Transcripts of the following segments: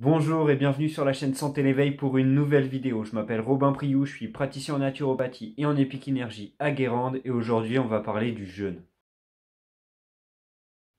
Bonjour et bienvenue sur la chaîne Santé l'éveil pour une nouvelle vidéo. Je m'appelle Robin Priou, je suis praticien en naturopathie et en épikinéർgie à Guérande et aujourd'hui on va parler du jeûne.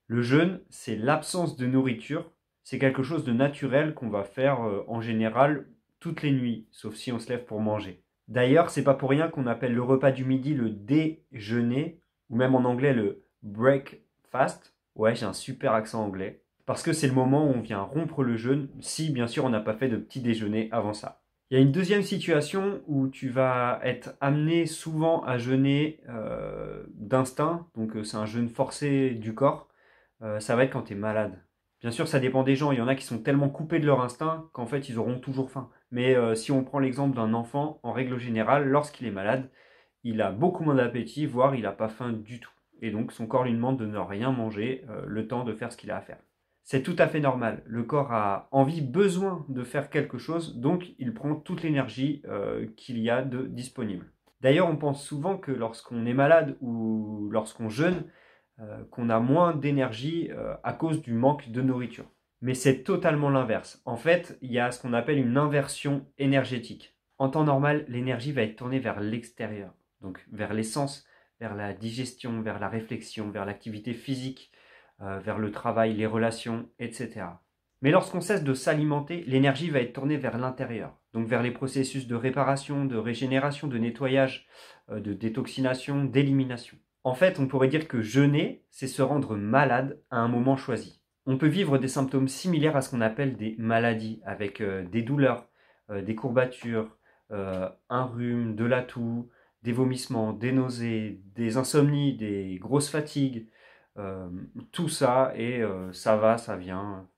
Le jeûne, c'est l'absence de nourriture, c'est quelque chose de naturel qu'on va faire en général toutes les nuits, sauf si on se lève pour manger. D'ailleurs, c'est pas pour rien qu'on appelle le repas du midi le déjeuner, ou même en anglais le breakfast. Ouais, j'ai un super accent anglais. Parce que c'est le moment où on vient rompre le jeûne, si bien sûr on n'a pas fait de petit déjeuner avant ça. Il y a une deuxième situation où tu vas être amené souvent à jeûner d'instinct, donc c'est un jeûne forcé du corps. Ça va être quand tu es malade. Bien sûr, ça dépend des gens. Il y en a qui sont tellement coupés de leur instinct qu'en fait, ils auront toujours faim. Mais si on prend l'exemple d'un enfant, en règle générale, lorsqu'il est malade, il a beaucoup moins d'appétit, voire il n'a pas faim du tout. Et donc, son corps lui demande de ne rien manger le temps de faire ce qu'il a à faire. C'est tout à fait normal. Le corps a envie, besoin de faire quelque chose, donc il prend toute l'énergie qu'il y a de disponible. D'ailleurs, on pense souvent que lorsqu'on est malade ou lorsqu'on jeûne, qu'on a moins d'énergie à cause du manque de nourriture. Mais c'est totalement l'inverse. En fait, il y a ce qu'on appelle une inversion énergétique. En temps normal, l'énergie va être tournée vers l'extérieur, donc vers l'essence, vers la digestion, vers la réflexion, vers l'activité physique, vers le travail, les relations, etc. Mais lorsqu'on cesse de s'alimenter, l'énergie va être tournée vers l'intérieur, donc vers les processus de réparation, de régénération, de nettoyage, de détoxination, d'élimination. En fait, on pourrait dire que jeûner, c'est se rendre malade à un moment choisi. On peut vivre des symptômes similaires à ce qu'on appelle des maladies, avec des douleurs, des courbatures, un rhume, de la toux, des vomissements, des nausées, des insomnies, des grosses fatigues, tout ça, et ça va, ça vient,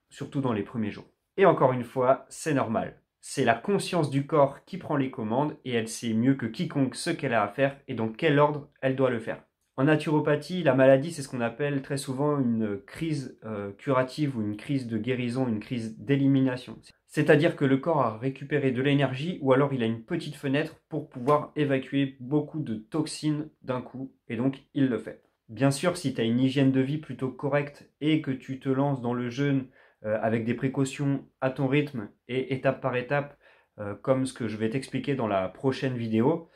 surtout dans les premiers jours. Et encore une fois, c'est normal. C'est la conscience du corps qui prend les commandes et elle sait mieux que quiconque ce qu'elle a à faire et dans quel ordre elle doit le faire. En naturopathie, la maladie, c'est ce qu'on appelle très souvent une crise curative ou une crise de guérison, une crise d'élimination. C'est-à-dire que le corps a récupéré de l'énergie ou alors il a une petite fenêtre pour pouvoir évacuer beaucoup de toxines d'un coup et donc il le fait. Bien sûr, si tu as une hygiène de vie plutôt correcte et que tu te lances dans le jeûne avec des précautions à ton rythme et étape par étape, comme ce que je vais t'expliquer dans la prochaine vidéo,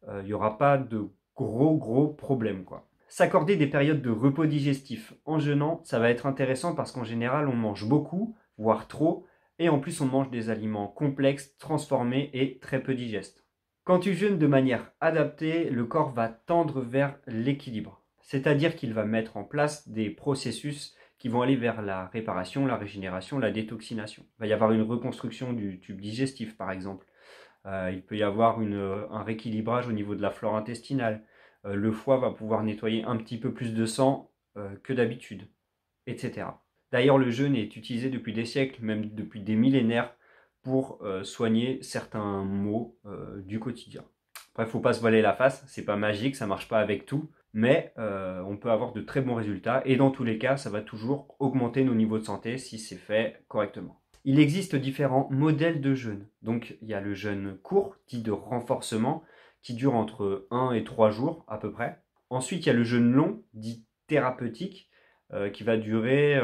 il n'y aura pas de gros problèmes, quoi. S'accorder des périodes de repos digestif en jeûnant, ça va être intéressant parce qu'en général, on mange beaucoup, voire trop, et en plus, on mange des aliments complexes, transformés et très peu digestes. Quand tu jeûnes de manière adaptée, le corps va tendre vers l'équilibre. C'est-à-dire qu'il va mettre en place des processus qui vont aller vers la réparation, la régénération, la détoxination. Il va y avoir une reconstruction du tube digestif, par exemple. Il peut y avoir un rééquilibrage au niveau de la flore intestinale. Le foie va pouvoir nettoyer un petit peu plus de sang que d'habitude, etc. D'ailleurs, le jeûne est utilisé depuis des siècles, même depuis des millénaires, pour soigner certains maux du quotidien. Après, il ne faut pas se voiler la face, c'est pas magique, ça ne marche pas avec tout, mais on peut avoir de très bons résultats et dans tous les cas, ça va toujours augmenter nos niveaux de santé si c'est fait correctement. Il existe différents modèles de jeûne. Donc, il y a le jeûne court, dit de renforcement, qui dure entre 1 et 3 jours à peu près. Ensuite, il y a le jeûne long, dit thérapeutique, qui va durer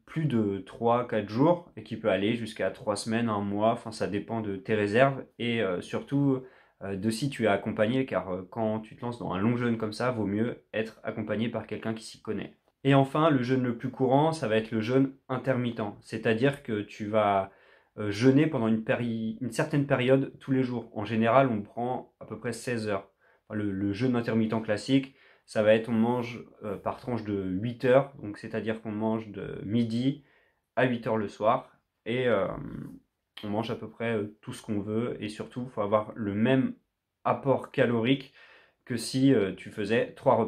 plus de 3-4 jours et qui peut aller jusqu'à 3 semaines, 1 mois, enfin ça dépend de tes réserves et surtout de si tu es accompagné, car quand tu te lances dans un long jeûne comme ça, vaut mieux être accompagné par quelqu'un qui s'y connaît. Et enfin, le jeûne le plus courant, ça va être le jeûne intermittent, c'est-à-dire que tu vas jeûner pendant une certaine période tous les jours. En général, on prend à peu près 16 heures. Enfin, le jeûne intermittent classique, ça va être, on mange par tranche de 8 heures, donc c'est-à-dire qu'on mange de midi à 8 heures le soir, et on mange à peu près tout ce qu'on veut, et surtout, il faut avoir le même apport calorique que si tu faisais 3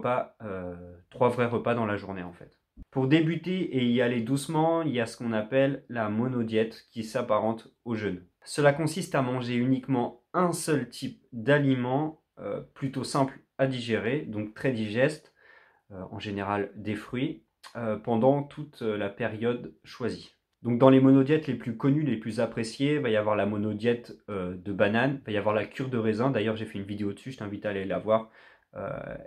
vrais repas dans la journée en fait. Pour débuter et y aller doucement, il y a ce qu'on appelle la monodiète qui s'apparente au jeûne. Cela consiste à manger uniquement un seul type d'aliment plutôt simple à digérer, donc très digeste, en général des fruits, pendant toute la période choisie. Donc dans les monodiètes les plus connues, les plus appréciées, il va y avoir la monodiète de banane, il va y avoir la cure de raisin, d'ailleurs j'ai fait une vidéo dessus, je t'invite à aller la voir,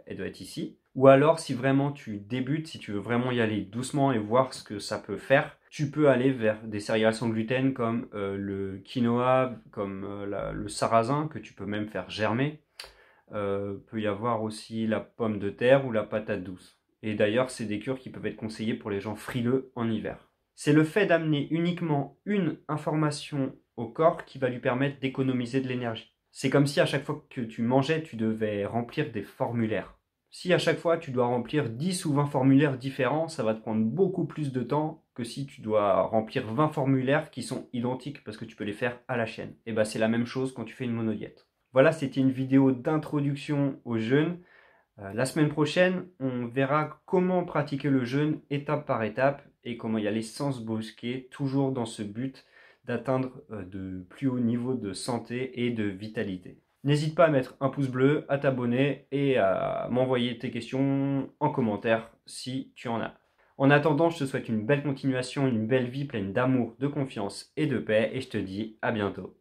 elle doit être ici. Ou alors si vraiment tu débutes, si tu veux vraiment y aller doucement et voir ce que ça peut faire, tu peux aller vers des céréales sans gluten comme le quinoa, comme le sarrasin, que tu peux même faire germer. Peut y avoir aussi la pomme de terre ou la patate douce. Et d'ailleurs, c'est des cures qui peuvent être conseillées pour les gens frileux en hiver. C'est le fait d'amener uniquement une information au corps qui va lui permettre d'économiser de l'énergie. C'est comme si à chaque fois que tu mangeais, tu devais remplir des formulaires. Si à chaque fois tu dois remplir 10 ou 20 formulaires différents, ça va te prendre beaucoup plus de temps que si tu dois remplir 20 formulaires qui sont identiques parce que tu peux les faire à la chaîne. Et bien c'est la même chose quand tu fais une monodiète. Voilà, c'était une vidéo d'introduction au jeûne. La semaine prochaine, on verra comment pratiquer le jeûne étape par étape et comment y aller sans se brusquer, toujours dans ce but d'atteindre de plus hauts niveaux de santé et de vitalité. N'hésite pas à mettre un pouce bleu, à t'abonner et à m'envoyer tes questions en commentaire si tu en as. En attendant, je te souhaite une belle continuation, une belle vie pleine d'amour, de confiance et de paix et je te dis à bientôt.